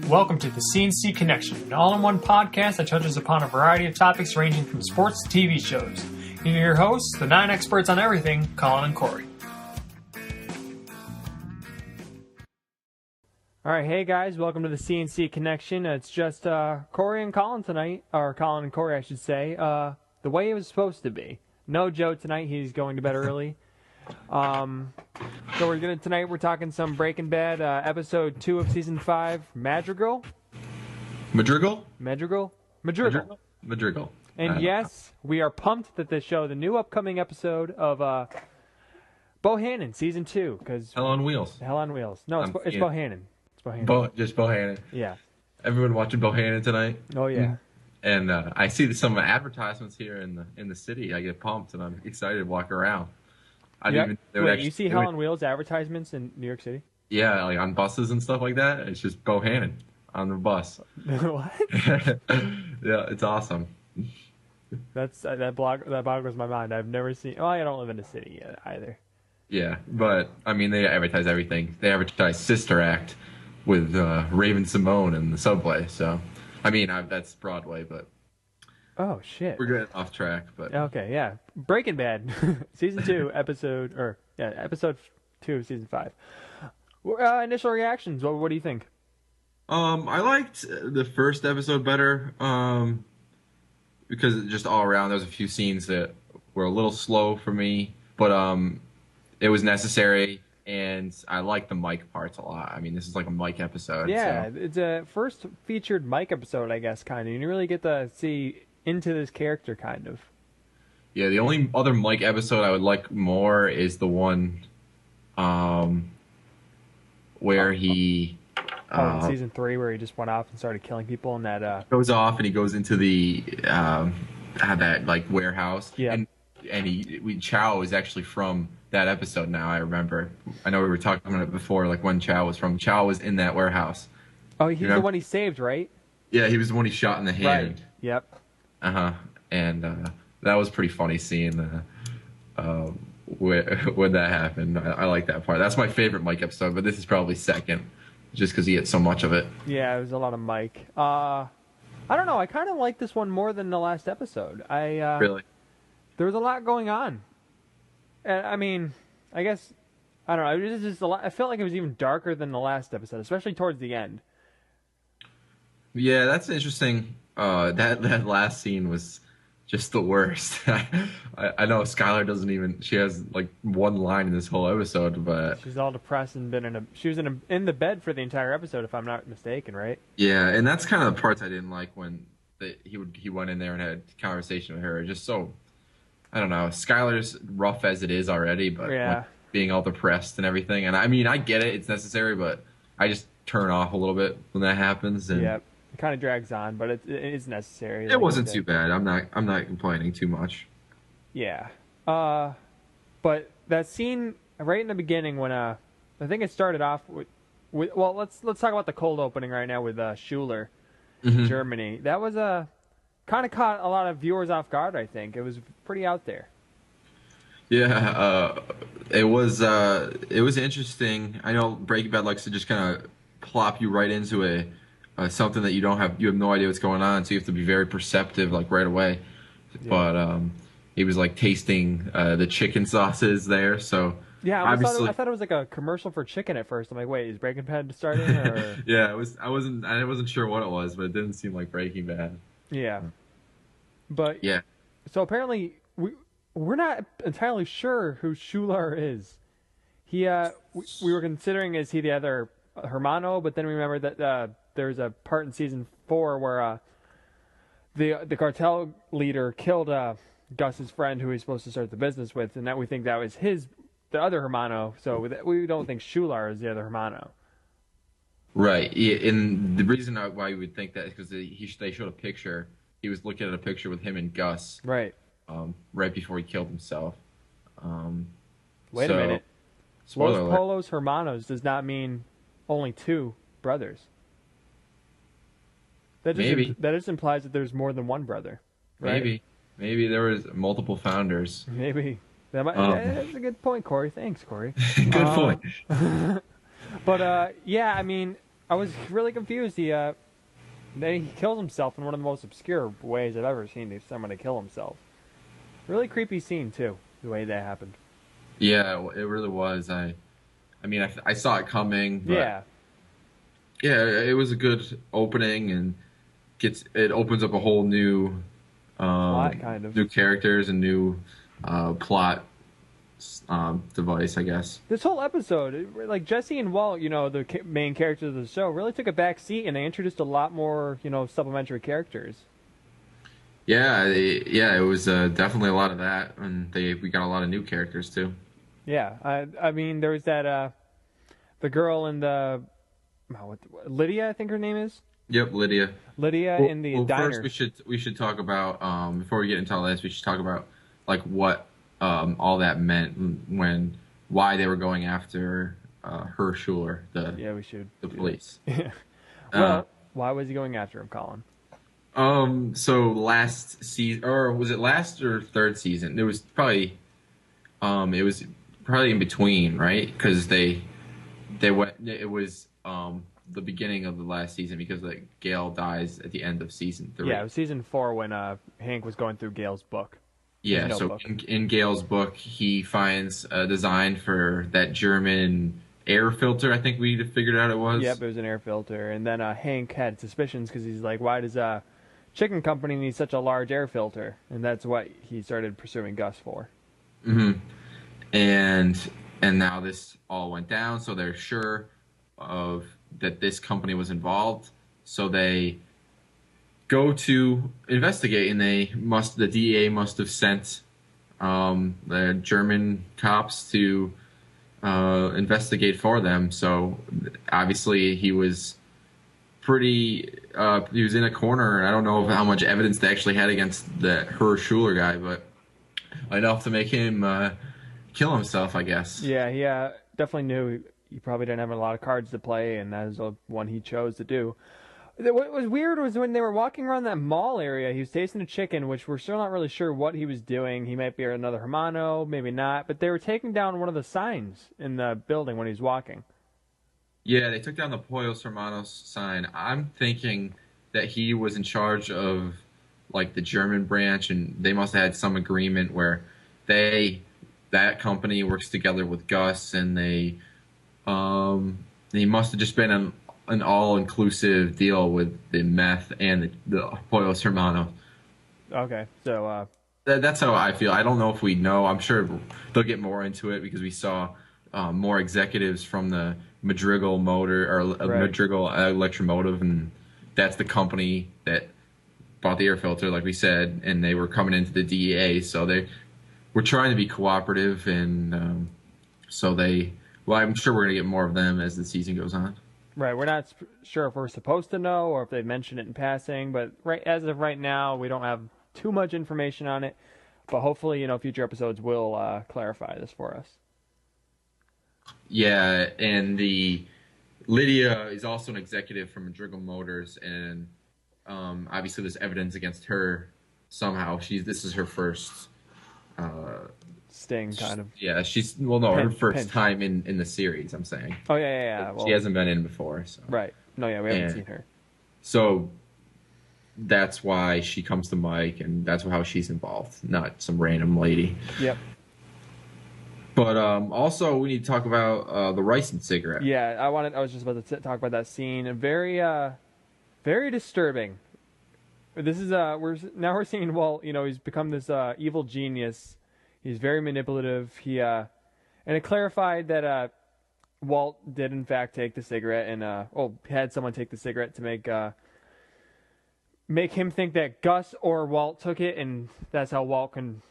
Welcome to the CNC Connection, an all-in-one podcast that touches upon a variety of topics ranging from sports to TV shows. Here are your hosts, the 9 experts on everything, Colin and Corey. All right, hey guys, welcome to the CNC Connection. It's just Corey and Colin tonight, or Colin and Corey, I should say, the way it was supposed to be. No Joe tonight; he's going to bed early. So tonight we're talking some Breaking Bad, episode 2 of season 5, Madrigal. Madrigal. And yes, we are pumped that they show the new upcoming episode of Bohannon season 2 because Hell on Wheels. No, it's Bohannon. Just Bohannon. Yeah. Everyone watching Bohannon tonight. Oh yeah. And I see some advertisements here in the city. I get pumped and I'm excited to walk around. You see Hell on Wheels advertisements in New York City? Yeah, like on buses and stuff like that. It's just Bohannon on the bus. What? Yeah, it's awesome. That boggles my mind. I've never seen. Well, I don't live in the city yet either. Yeah, but I mean, they advertise everything. They advertise Sister Act with Raven Simone in the subway. So, I mean, that's Broadway, but. Oh shit! We're getting off track, but okay, yeah. Breaking Bad, season 2, episode 2 of season 5. Initial reactions. What do you think? I liked the first episode better, because just all around there was a few scenes that were a little slow for me, but it was necessary, and I liked the Mike parts a lot. I mean, this is like a Mike episode. Yeah, so. It's a first featured Mike episode, I guess, kind of. You really get to see into this character, kind of. Yeah, the only other Mike episode I would like more is the one where he in season 3, where he just went off and started killing people, and that goes off and he goes into the that like warehouse. Yeah, and Chow is actually from that episode. Now I remember. I know we were talking about it before, like when Chow was from. Chow was in that warehouse. Oh, he's the one he saved, right? Yeah, he was the one he shot in the hand. Right. Yep. And that was pretty funny seeing when that happened. I like that part. That's my favorite Mike episode, but this is probably second, just because he had so much of it. Yeah, it was a lot of Mike. I don't know. I kind of like this one more than the last episode. Really? There was a lot going on. I mean, I guess I don't know. It was just a lot. I felt like it was even darker than the last episode, especially towards the end. Yeah, that's interesting. That last scene was just the worst. I know Skylar doesn't even. She has like one line in this whole episode, but she's all depressed and she was in the bed for the entire episode, if I'm not mistaken, right? Yeah, and that's kind of the parts I didn't like when he went in there and had a conversation with her. Just so, I don't know. Skylar's rough as it is already, but yeah. Being all depressed and everything. And I mean, I get it; it's necessary, but I just turn off a little bit when that happens. And yeah. It kind of drags on, but it is necessary. It wasn't too bad. I'm not complaining too much. Yeah. But that scene right in the beginning when I think it started off with well, let's talk about the cold opening right now with Schuler, Germany. That was kind of caught a lot of viewers off guard. I think it was pretty out there. Yeah. It was interesting. I know Breaking Bad likes to just kind of plop you right into something that you have no idea what's going on, so you have to be very perceptive like right away. Yeah. But he was like tasting the chicken sauces there, so yeah. I thought it was like a commercial for chicken at first. I'm like, wait, is Breaking Bad starting? Or... Yeah, it was. I wasn't sure what it was, but it didn't seem like Breaking Bad. Yeah, but yeah. So apparently we're not entirely sure who Schuler is. We were considering, is he the other Hermano, but then we remembered that there's a part in season 4 where the cartel leader killed Gus's friend who he's supposed to start the business with, and that we think that was the other Hermano. So we don't think Schuler is the other Hermano. Right. Yeah, and the reason why we would think that is because they showed a picture. He was looking at a picture with him and Gus. Right. Right before he killed himself. Wait a minute. Los Polos Hermanos does not mean only 2 brothers. That just implies that there's more than one brother. Right? Maybe there was multiple founders. Maybe. That's a good point, Corey. Thanks, Corey. Good point. But yeah, I mean, I was really confused. Then he kills himself in one of the most obscure ways I've ever seen someone to kill himself. Really creepy scene too, the way that happened. Yeah, it really was. I mean, I saw it coming, but Yeah, yeah, it was a good opening and it opens up a whole plot kind of. new characters and new plot device, I guess. This whole episode, like Jesse and Walt, the main characters of the show, really took a back seat, and they introduced a lot more, supplementary characters. Yeah, it was definitely a lot of that, and we got a lot of new characters too. Yeah, I mean, there was that the girl in the Lydia, I think her name is. Yep, Lydia. Lydia in the diner. First we should talk about before we get into all this, we should talk about like what all that meant why they were going after her Schuler, yeah, we should the police. Yeah. Well, why was he going after him, Colin? So last season, or was it last or third season? It was probably in between, right? Because they went. It was the beginning of the last season because like Gale dies at the end of season 3. Yeah, it was season 4 when Hank was going through Gale's book. Yeah, so in Gale's book, he finds a design for that German air filter. I think we figured out it was. Yep, it was an air filter, and then Hank had suspicions because he's like, "Why does chicken company need such a large air filter?" And that's what he started pursuing Gus for. Mm-hmm. And now this all went down, so they're sure of that this company was involved. So they go to investigate, and the DEA must have sent the German cops to investigate for them. So obviously he was he was in a corner. I don't know how much evidence they actually had against her Schuler guy, but enough to make him kill himself, I guess. Yeah, he definitely knew he probably didn't have a lot of cards to play, and that is the one he chose to do. What was weird was when they were walking around that mall area, he was tasting a chicken, which we're still not really sure what he was doing. He might be another Hermano, maybe not, but they were taking down one of the signs in the building when he was walking. Yeah, they took down the Pollos Hermanos sign. I'm thinking that he was in charge of like the German branch, and they must have had some agreement where that company works together with Gus, and they must have just been an all-inclusive deal with the meth and the Pollos Hermanos. Okay, so that's how I feel. I don't know if we know. I'm sure they'll get more into it because we saw more executives from the Madrigal Madrigal Electromotive, and that's the company that bought the air filter, like we said, and they were coming into the DEA, so they were trying to be cooperative, and well, I'm sure we're going to get more of them as the season goes on. Right, we're not sure if we're supposed to know or if they mentioned it in passing, but as of right now, we don't have too much information on it. But hopefully, future episodes will clarify this for us. Yeah, and Lydia is also an executive from Madrigal Motors, and obviously there's evidence against her somehow. This is her first sting, kind of. Yeah, her first time in the series, I'm saying. Oh, yeah. Well, she hasn't been in before, so. Right. No, yeah, we haven't seen her. So that's why she comes to Mike, and that's how she's involved, not some random lady. Yep. But also, we need to talk about the rice and cigarette. Yeah, I was just about to talk about that scene. Very, very disturbing. This is we're seeing Walt. He's become this evil genius. He's very manipulative. And it clarified that Walt did in fact take the cigarette and had someone take the cigarette to make him think that Gus or Walt took it, and that's how Walt can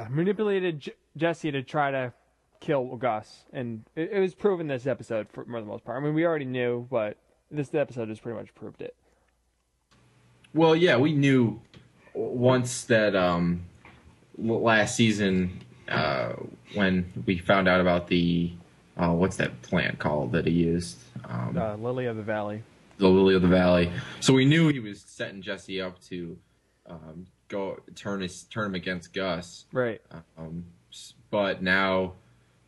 manipulated Jesse to try to kill Gus. And it was proven this episode for the most part. I mean, we already knew, but this episode has pretty much proved it. Well, yeah, we knew once that last season when we found out about the what's that plant called that he used? Lily of the Valley. The Lily of the Valley. So we knew he was setting Jesse up to go turn him against Gus. Right. But now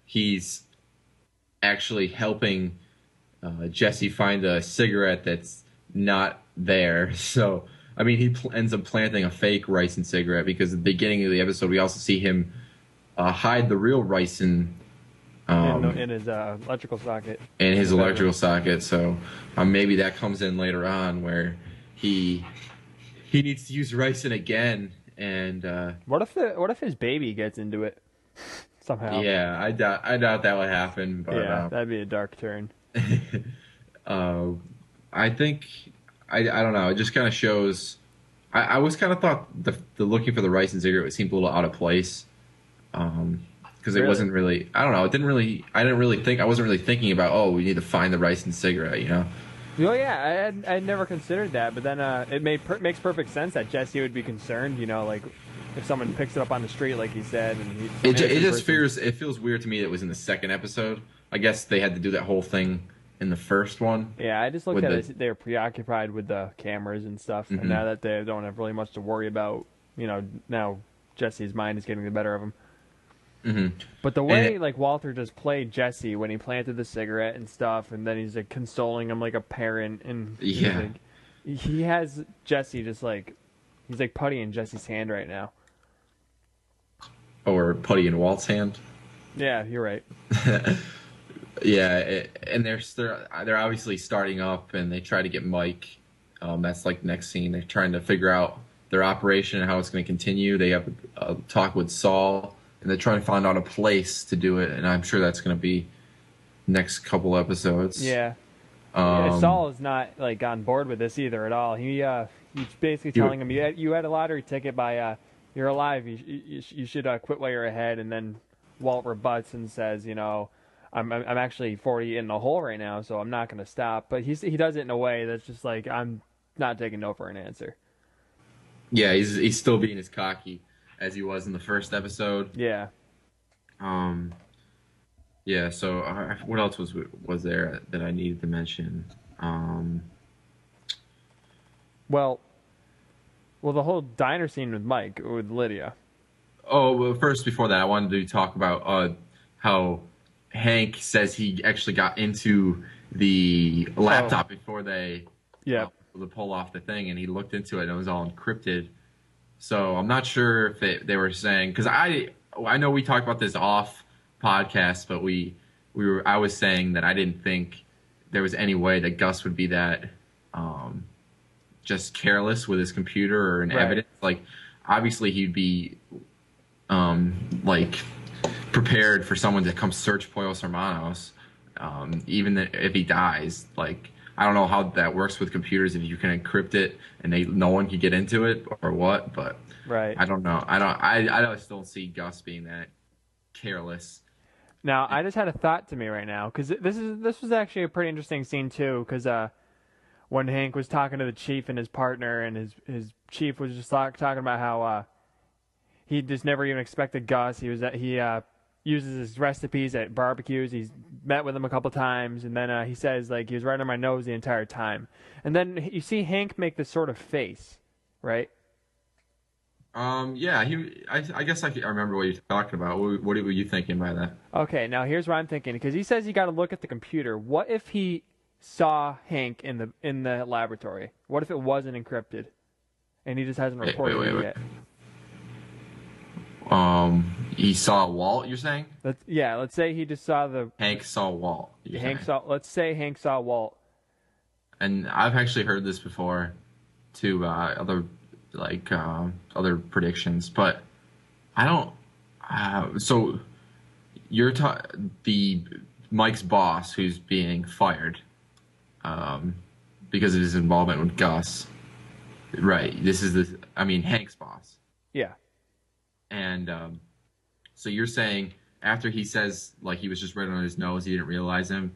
he's actually helping Jesse find a cigarette that's not there. So, I mean, he ends up planting a fake ricin cigarette because at the beginning of the episode, we also see him hide the real ricin in his electrical socket. In his electrical socket. So maybe that comes in later on where he needs to use ricin again. And what if his baby gets into it somehow? Yeah, I doubt that would happen. But, yeah, that'd be a dark turn. I think I don't know. It just kind of shows. I was kind of thought the looking for the ricin cigarette seemed a little out of place. Because it wasn't really. I don't know. It didn't really. I didn't really think. I wasn't really thinking about. Oh, we need to find the ricin cigarette. You know. Well, yeah, I had never considered that, but then it makes perfect sense that Jesse would be concerned. You know, like if someone picks it up on the street, like he said, and it just feels weird to me that it was in the second episode. I guess they had to do that whole thing in the first one. Yeah, I just looked at it. They were preoccupied with the cameras and stuff, and now that they don't have really much to worry about, you know, now Jesse's mind is getting the better of him. Mm-hmm. But the way like Walter just played Jesse when he planted the cigarette and stuff, and then he's like consoling him like a parent, and he has Jesse just like he's like putty in Jesse's hand right now, or putty in Walt's hand. Yeah, you're right. Yeah, and they're obviously starting up, and they try to get Mike. That's like next scene. They're trying to figure out their operation and how it's going to continue. They have a talk with Saul. And they're trying to find out a place to do it, and I'm sure that's going to be next couple episodes. Yeah. Saul is not like on board with this either at all. He's basically telling him you had a lottery ticket by you're alive. You should quit while you're ahead. And then Walt rebuts and says, you know, I'm actually 40 in the hole right now, so I'm not going to stop. But he does it in a way that's just like I'm not taking no for an answer. Yeah, he's still being as cocky as he was in the first episode. Yeah. Yeah. So what else was there that I needed to mention? Well, the whole diner scene with Mike with Lydia. Oh, well, first before that, I wanted to talk about how Hank says he actually got into the laptop before they pull off the thing, and he looked into it and it was all encrypted. So I'm not sure if they were saying, because I know we talked about this off podcast, but I was saying that I didn't think there was any way that Gus would be that just careless with his computer or an evidence. Like obviously he'd be like prepared for someone to come search Pollos Hermanos, even if he dies. Like I don't know how that works with computers, if you can encrypt it and no one can get into it or what, but I don't know. I still don't see Gus being that careless. Now, I just had a thought to me right now, because this was actually a pretty interesting scene too, because when Hank was talking to the chief and his partner, and his chief was just talking about how he just never even expected Gus. He uses his recipes at barbecues. He's met with him a couple times, and then he says like he was right on my nose the entire time. And then you see Hank make this sort of face, right? Yeah. I guess I remember what you're talking about. What were you thinking by that? Okay, now here's what I'm thinking, because he says you got to look at the computer. What if he saw Hank in the laboratory? What if it wasn't encrypted, and he just hasn't reported it yet? He saw Walt, you're saying? Let's say he just saw Hank saw Walt. Let's say Hank saw Walt. And I've actually heard this before, too, other predictions, but I don't. So you're the Mike's boss who's being fired, because of his involvement with Gus, right? This is Hank's boss. Yeah. And so you're saying after he says like he was just right on his nose, he didn't realize him,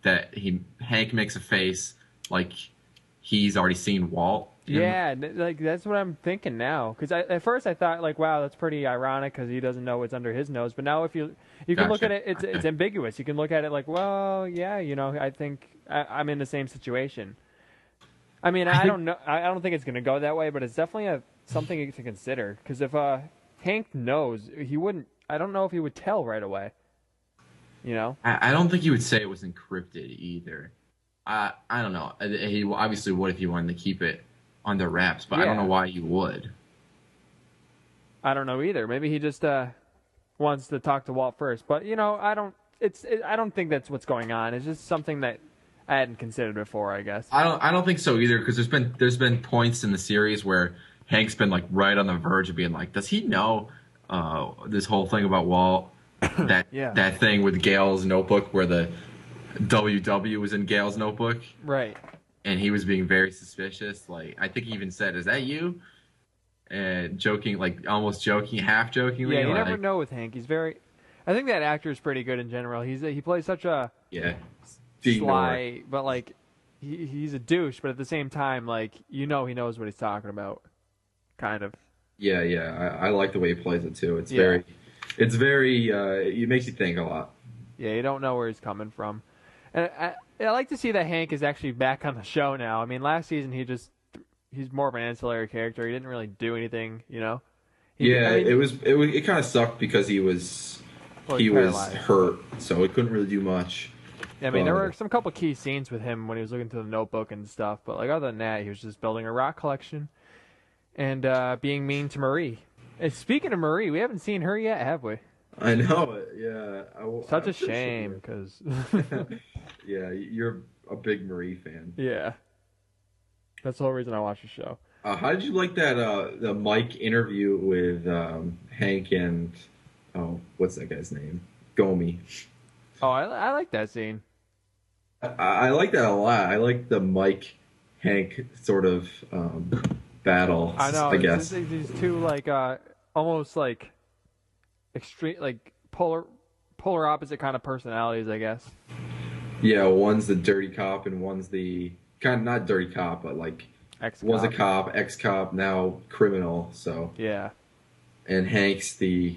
that Hank makes a face like he's already seen Walt. Yeah, like that's what I'm thinking now. Because at first I thought like, wow, that's pretty ironic because he doesn't know what's under his nose. But now if you can look at it, it's ambiguous. You can look at it like, well, yeah, you know, I think I'm in the same situation. I mean, I don't know. I don't think it's going to go that way, but it's definitely something to consider. Because if Hank knows, he wouldn't. I don't know if he would tell right away. You know? I don't think he would say it was encrypted either. I don't know. He obviously would if he wanted to keep it under wraps, but I don't know Yeah. why he would. I don't know either. Maybe he just wants to talk to Walt first. But I don't. I don't think that's what's going on. It's just something that I hadn't considered before, I guess. I don't think so either because there's been points in the series where Hank's been like right on the verge of being like, does he know this whole thing about Walt? That Yeah. that thing with Gail's notebook where the WW was in Gail's notebook Right. and he was being very suspicious. Like I think he even said, "Is that you?" And joking, like almost joking, half jokingly. Yeah, you like, never know with Hank. He's very. I think that actor is pretty good in general. He plays such a yeah, sly, but like he's a douche, but at the same time, like he knows what he's talking about, kind of. Yeah. I like the way he plays it too. Yeah. It's very. It makes you think a lot. Yeah, you don't know where he's coming from, and I like to see that Hank is actually back on the show now. I mean, last season he's more of an ancillary character. He didn't really do anything, It kind of sucked because he was paralyzed. hurt, so he couldn't really do much. Yeah, I mean, there were some couple key scenes with him when he was looking through the notebook and stuff, but like other than that, he was just building a rock collection and being mean to Marie. And speaking of Marie, we haven't seen her yet, have we? I know it. Yeah, Such a shame, because yeah, you're a big Marie fan. yeah, that's the whole reason I watch the show. How did you like that the Mike interview with Hank and what's that guy's name? Gomi. Oh, I like that scene. I like that a lot. I like the Mike Hank sort of battle. I know. I guess These two like almost like extreme, like polar opposite kind of personalities, I guess. Yeah, one's the dirty cop and one's the kind of not dirty cop, but like Ex-cop. one's a cop, ex-cop, now criminal. So yeah. And Hank's they're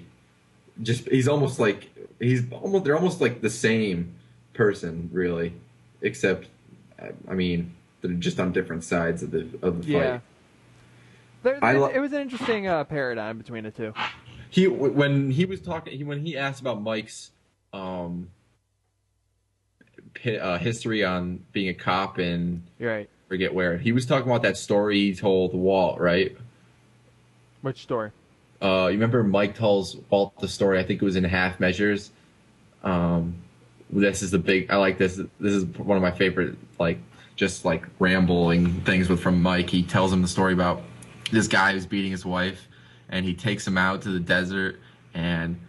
almost like the same person, really, except I mean they're just on different sides of the Yeah. fight. It was an interesting paradigm between the two. When he asked about Mike's history on being a cop and You're right. forget where he was talking about that story he told Walt, right? Which story? You remember Mike tells Walt the story? I think it was in Half Measures. This is the big. I like this. This is one of my favorite, just rambling things from Mike. He tells him the story about this guy who's beating his wife, and he takes him out to the desert and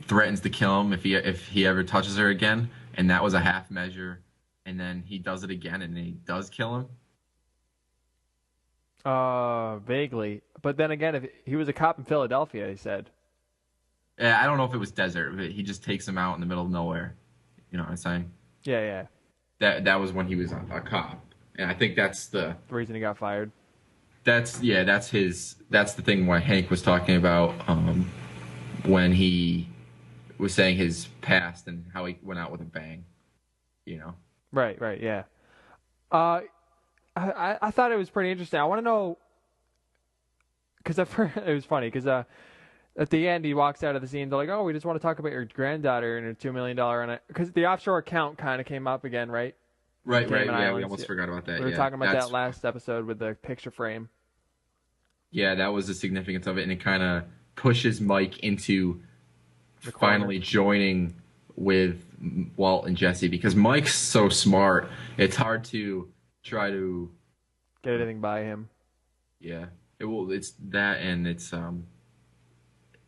threatens to kill him if he ever touches her again. And that was a half measure. And then he does it again, and he does kill him. Vaguely. But then again, if he was a cop in Philadelphia, he said. I don't know if it was desert, but he just takes him out in the middle of nowhere. You know what I'm saying? Yeah. That was when he was a cop, and I think that's the reason he got fired. That's the thing why Hank was talking about when he was saying his past and how he went out with a bang. Right, yeah. I thought it was pretty interesting. I want to know, because it was funny, because at the end he walks out of the scene, they're like, oh, we just want to talk about your granddaughter and her $2 million, because the offshore account kind of came up again, right? Right, yeah, we almost forgot about that. We were talking about that last episode with the picture frame. Yeah, that was the significance of it, and it kind of pushes Mike into finally joining with Walt and Jesse, because Mike's so smart, it's hard to try to get anything by him. Yeah, it's that, and it's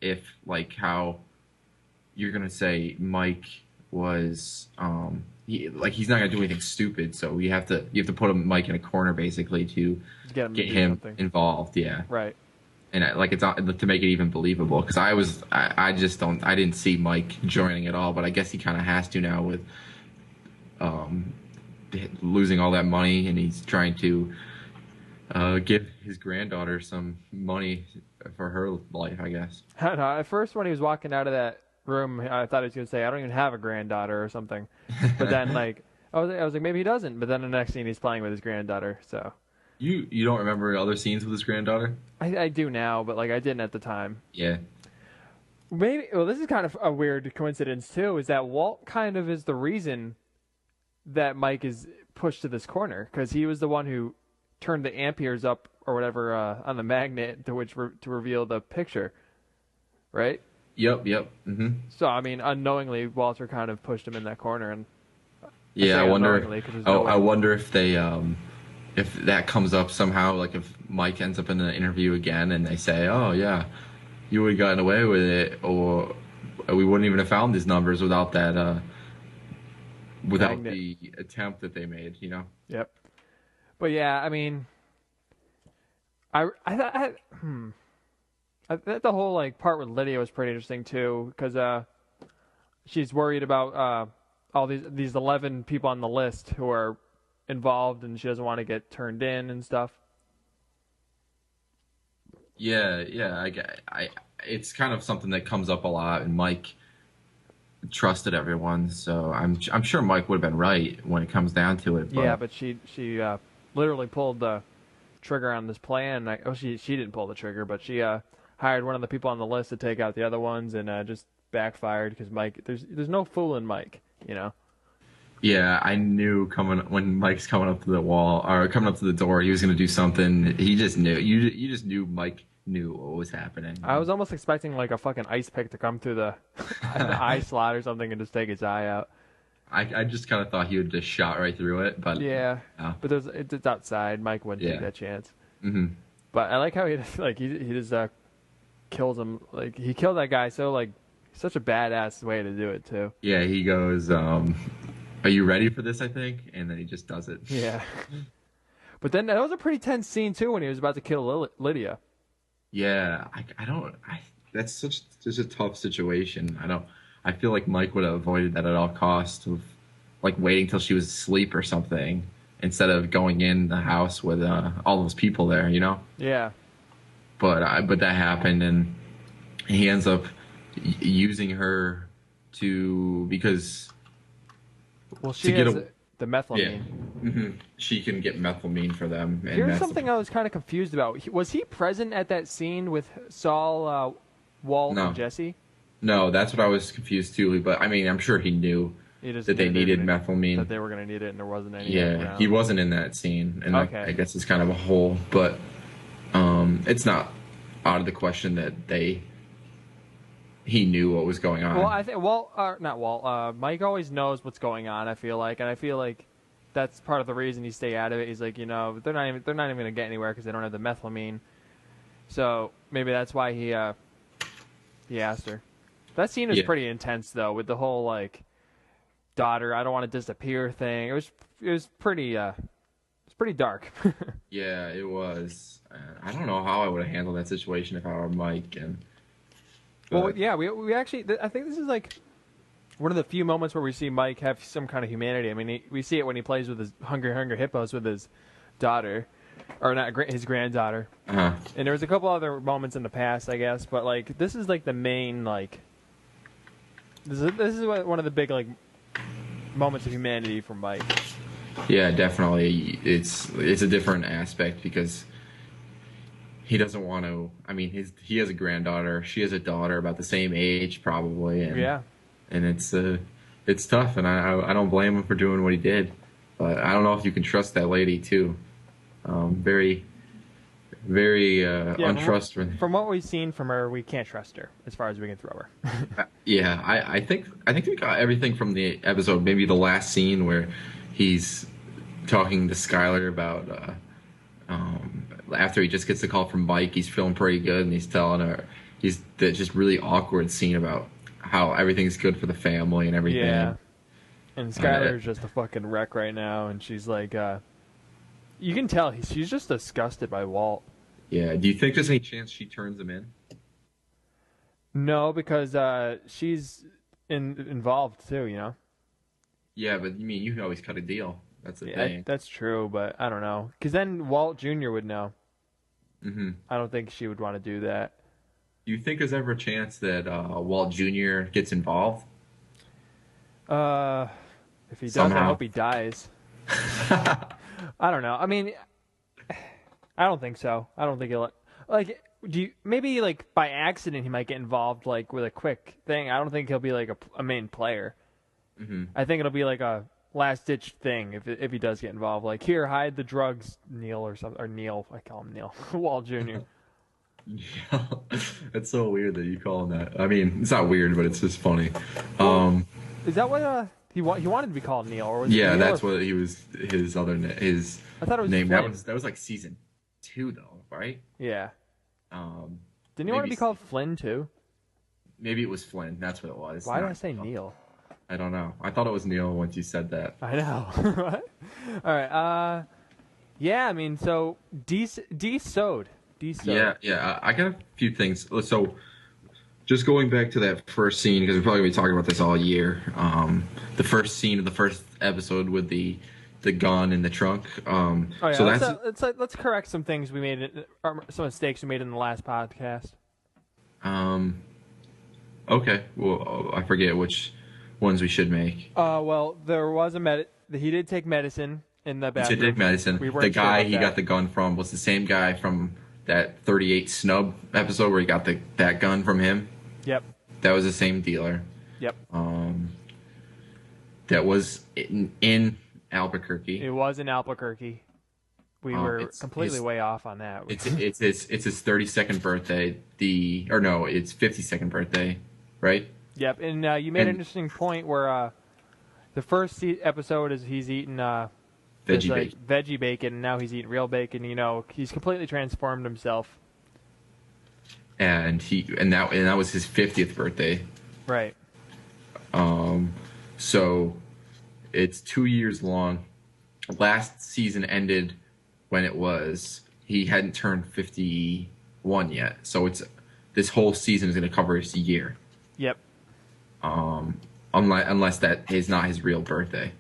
if how you're gonna say Mike was he's not gonna do anything stupid, so you have to put Mike in a corner basically to get him involved. Yeah, right. And it's to make it even believable, because I didn't see Mike joining at all, but I guess he kind of has to now with losing all that money, and he's trying to give his granddaughter some money for her life, I guess. I don't know. At first, when he was walking out of that room, I thought he was going to say, I don't even have a granddaughter or something. But then, I was like, maybe he doesn't. But then the next scene, he's playing with his granddaughter. So you don't remember other scenes with his granddaughter? I do now, but I didn't at the time. Yeah. Maybe. Well, this is kind of a weird coincidence too. Is that Walt kind of is the reason that Mike is pushed to this corner because he was the one who turned the amperes up or whatever on the magnet to reveal the picture, right? Yep. Mm-hmm. So I mean, unknowingly, Walter kind of pushed him in that corner, and yeah, I wonder. I wonder if they if that comes up somehow, like if Mike ends up in the interview again and they say, "Oh yeah, you would have gotten away with it," or we wouldn't even have found these numbers without that. Without magnet. The attempt that they made, you know. Yep. But yeah, I mean, I thought the whole like part with Lydia was pretty interesting too, because she's worried about all these 11 people on the list who are involved, and she doesn't want to get turned in and stuff. Yeah, I it's kind of something that comes up a lot, and Mike trusted everyone, so I'm sure Mike would have been right when it comes down to it. But... Yeah, but she literally pulled the trigger on this plan. She didn't pull the trigger, but she hired one of the people on the list to take out the other ones, and just backfired because Mike. There's no fooling Mike, you know. Yeah, I knew when Mike's coming up to the wall or coming up to the door, he was going to do something. He just knew. You just knew Mike knew what was happening. I was almost expecting like a fucking ice pick to come through the eye slot or something and just take his eye out. I just kind of thought he would just shot right through it, but yeah, no. But it's outside. Mike wouldn't take that chance. Mm-hmm. But I like how he just kills him. Like he killed that guy so like such a badass way to do it too. Yeah, he goes, "Are you ready for this?" I think, and then he just does it. Yeah. But then that was a pretty tense scene too when he was about to kill Lydia. Yeah, that's such a tough situation. I feel like Mike would have avoided that at all costs of like waiting till she was asleep or something instead of going in the house with all those people there, you know? Yeah. But that happened, and he ends up using her because she has the methylamine. Yeah. Mm-hmm. She can get methylamine for them. And here's something I was kind of confused about. Was he present at that scene with Saul, Walt, and Jesse? No, that's what I was confused too. But I mean, I'm sure he knew that they needed methylamine. That they were going to need it, and there wasn't any. Yeah, he wasn't in that scene, and I guess it's kind of a hole. But it's not out of the question that he knew what was going on. Well, I think not Walt. Mike always knows what's going on. I feel like, and I feel like that's part of the reason he stay out of it. He's like, you know, they're not even going to get anywhere because they don't have the methylamine. So maybe that's why he asked her. That scene was pretty intense though, with the whole like daughter, I don't want to disappear thing. It was pretty dark. Yeah, it was. I don't know how I would have handled that situation if I were Mike. Well, yeah, we actually, I think this is like one of the few moments where we see Mike have some kind of humanity. I mean, we see it when he plays with his Hungry Hippos with his daughter, or not his granddaughter. Uh-huh. And there was a couple other moments in the past, I guess, but like this is like the main like this is one of the big like moments of humanity for Mike. Yeah, definitely. It's a different aspect because he doesn't want to. I mean, he has a granddaughter. She has a daughter about the same age, probably. And it's tough, and I don't blame him for doing what he did. But I don't know if you can trust that lady too. Very, very untrustworthy. From what we've seen from her, we can't trust her as far as we can throw her. Yeah, I think we got everything from the episode. Maybe the last scene where he's talking to Skylar about. After he just gets the call from Mike, he's feeling pretty good, and he's telling her that just really awkward scene about how everything's good for the family and everything. Yeah. And Skylar's just a fucking wreck right now, and she's like, you can tell she's just disgusted by Walt. Yeah. Do you think there's any chance she turns him in? No, because she's involved too, you know? Yeah, but you mean you can always cut a deal. That's the thing. That's true, but I don't know. Because then Walt Jr. would know. Mm-hmm. I don't think she would want to do that. Do you think there's ever a chance that Walt Jr. gets involved? If he does, I hope he dies. I don't know. I mean, I don't think so. I don't think he'll... Like, maybe like by accident he might get involved like with a quick thing. I don't think he'll be like a main player. Mm-hmm. I think it'll be like a last ditch thing if he does get involved. Like, here, hide the drugs, Neil, or something. Or Neil, I call him Neil. Walt Jr. Yeah, it's so weird that you call him that. I mean, it's not weird, but it's just funny. Is that what he wanted to be called Neil? Or was Yeah, it Neil that's what he was. His other his I thought it was name. Flynn. That was like season 2 though, right? Yeah. Didn't he want to Maybe be called Flynn too? maybe it was Flynn. That's what it was. Why did I not say Neil. Neil? I don't know. I thought it was Neil once you said that. I know. What? All right. Yeah. I mean, so D-sewed. Yeah. I got a few things. So, just going back to that first scene, because we're probably going to be talking about this all year. The first scene of the first episode with the gun in the trunk. Oh yeah. So let's correct some things we made, some mistakes we made in the last podcast. Okay. Well, I forget which ones we should make. Well, there was he did take medicine in the bathroom. He did take medicine. The guy he got the gun from was the same guy from that 38 Snub episode where he got that gun from him. Yep. That was the same dealer. Yep. That was in Albuquerque. It was in Albuquerque. We were completely way off on that. It's his 32nd birthday. It's 52nd birthday, right? Yep. And you made an interesting point where the first episode is he's eating veggie bacon, and now he's eating real bacon. You know, he's completely transformed himself. And that was his 50th birthday. Right. So it's 2 years long. Last season ended when he hadn't turned 51 yet. So this whole season is going to cover his year. Yep. Unless that is not his real birthday.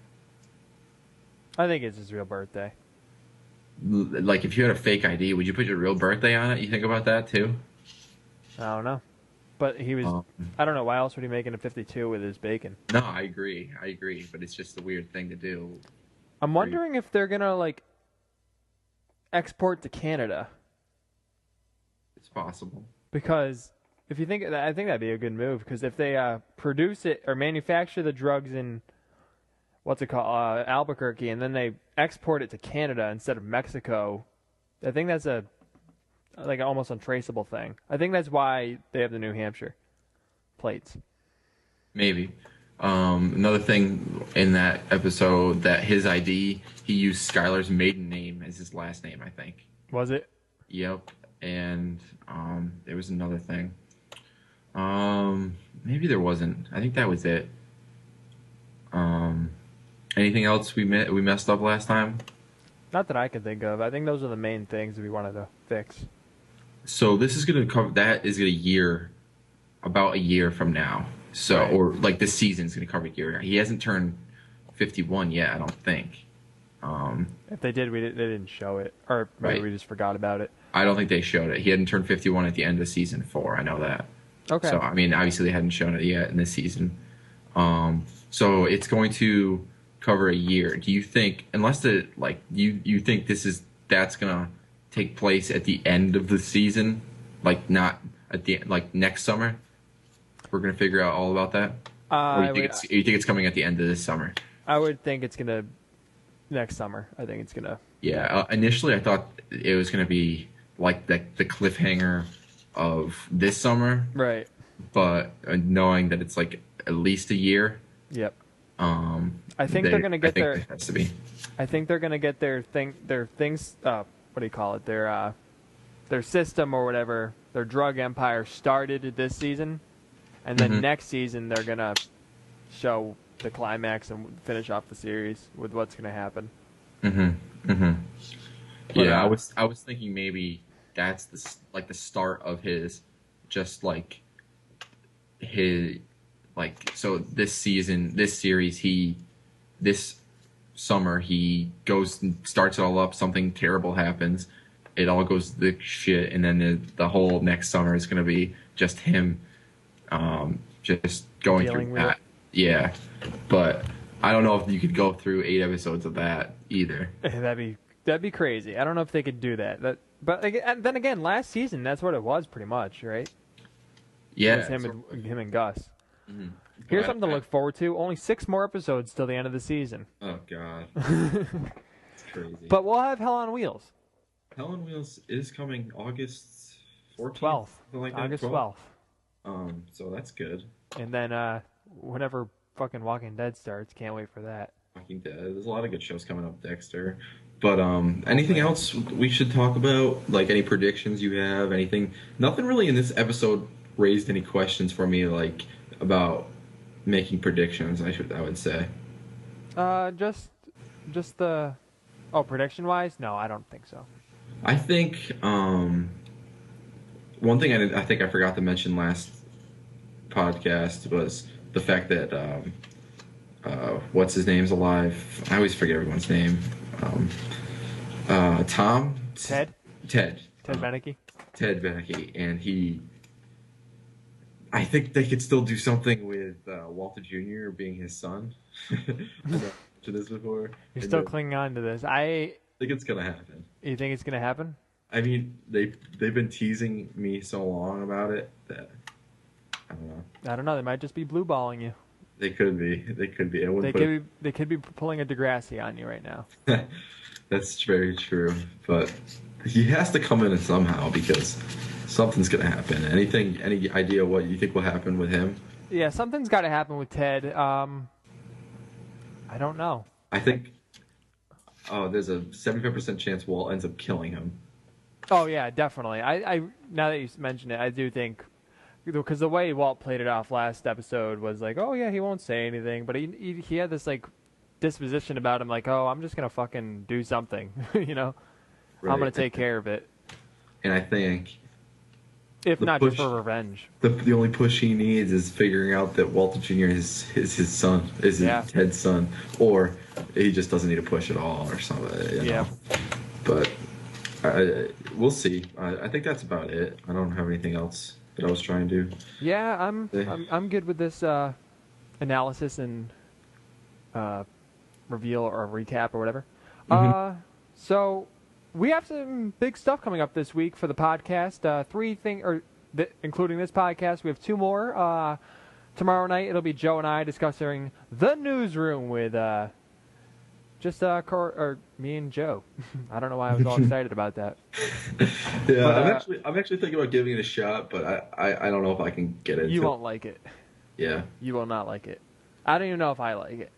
I think it's his real birthday. Like, if you had a fake ID, would you put your real birthday on it? You think about that too? I don't know. But he was... I don't know. Why else would he make it a 52 with his bacon? No, I agree. But it's just a weird thing to do. I'm wondering if they're going to, like, export to Canada. It's possible. Because if you think... I think that'd be a good move. Because if they produce it or manufacture the drugs in... What's it called? Albuquerque. And then they export it to Canada instead of Mexico. I think that's like an almost untraceable thing. I think that's why they have the New Hampshire plates. Maybe. Another thing in that episode, that his ID, he used Skylar's maiden name as his last name, I think. Was it? Yep. And there was another thing. Maybe there wasn't. I think that was it. Anything else we messed up last time? Not that I can think of. I think those are the main things we wanted to fix. So this is going to cover, that is about a year from now. So, right. Or like this season's going to cover a year. He hasn't turned 51 yet, I don't think. If they did, they didn't show it. Or maybe we just forgot about it. I don't think they showed it. He hadn't turned 51 at the end of season 4. I know that. Okay. So, I mean, obviously they hadn't shown it yet in this season. So it's going to cover a year. Do you think, unless you think that's going to take place at the end of the season, like not at the like next summer? We're gonna figure out all about that. Or you think it's coming at the end of this summer? I would think it's gonna next summer. I think it's gonna. Yeah. Initially, I thought it was gonna be like the cliffhanger of this summer. Right. But knowing that it's like at least a year. Yep. I think they're gonna get their. It has to be. I think they're gonna get their things. What do you call it? Their system or whatever, their drug empire started this season, and then next season they're gonna show the climax and finish off the series with what's gonna happen. Yeah, I was thinking maybe that's the start of his, just like his, like, so this series, this summer he goes and starts it all up, something terrible happens, it all goes to shit, and then the whole next summer is going to be just him just going through that. Yeah, but I don't know if you could go through 8 episodes of that either. That'd be crazy. I don't know if they could do that. But and then again, last season, that's what it was pretty much, right? Yeah. It was him and Gus. Mm-hmm. Here's something to look forward to. Only 6 more episodes till the end of the season. Oh, God. It's crazy. But we'll have Hell on Wheels. Hell on Wheels is coming August 14th? 12th. Like August 12th. So that's good. And then whenever fucking Walking Dead starts, can't wait for that. Walking Dead. There's a lot of good shows coming up, Dexter. But anything else we should talk about? Like any predictions you have? Anything? Nothing really in this episode raised any questions for me, like about making predictions. I would say. Just the prediction wise, no, I don't think so. I think one thing I think I forgot to mention last podcast was the fact that what's his name's alive. I always forget everyone's name. Tom? Ted Beneke? Ted Beneke. And I think they could still do something with Walter Jr. being his son. I've mentioned this before. You're still clinging on to this. I think it's going to happen. You think it's going to happen? I mean, they've been teasing me so long about it that I don't know. I don't know. They might just be blue balling you. They could be. They could be. They could be pulling a Degrassi on you right now. That's very true. But he has to come in somehow because something's going to happen. Any idea what you think will happen with him? Yeah, something's got to happen with Ted. I don't know. I think there's a 75% chance Walt ends up killing him. Oh, yeah, definitely. I now that you mention it, I do think, because the way Walt played it off last episode was like, oh, yeah, he won't say anything. But he had this, like, disposition about him, like, oh, I'm just going to fucking do something, you know? Right. I'm going to take care of it. And I think... If not just for revenge. The only push he needs is figuring out that Walter Jr. is his son, is Ted's son. Or he just doesn't need a push at all or something. You know? But we'll see. I think that's about it. I don't have anything else that I was trying to do. Yeah, I'm good with this analysis and reveal or recap or whatever. Mm-hmm. So we have some big stuff coming up this week for the podcast. Including this podcast, we have 2 more. Tomorrow night it'll be Joe and I discussing The Newsroom with me and Joe. I don't know why I was all excited about that. Yeah, but, I'm actually thinking about giving it a shot, but I don't know if I can get it. You won't like it. Yeah. You will not like it. I don't even know if I like it.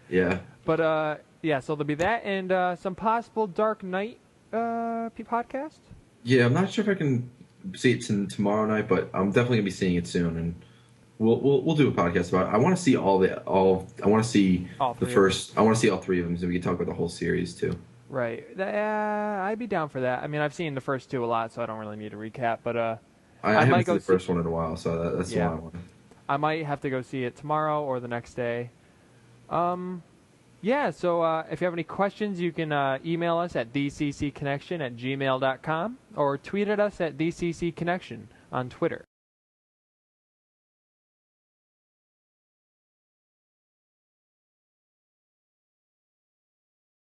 Yeah. But yeah, so there'll be that and some possible Dark Knight podcast. Yeah, I'm not sure if I can see it tomorrow night, but I'm definitely gonna be seeing it soon, and we'll do a podcast about it. I want to see I want to see the first. I want to see all 3 of them, so we can talk about the whole series too. Right. I'd be down for that. I mean, I've seen the first 2 a lot, so I don't really need a recap. But I haven't seen the first one in a while, so that's why I want. I might have to go see it tomorrow or the next day. Yeah, so if you have any questions, you can email us at dccconnection@gmail.com or tweet at us at dccconnection on Twitter.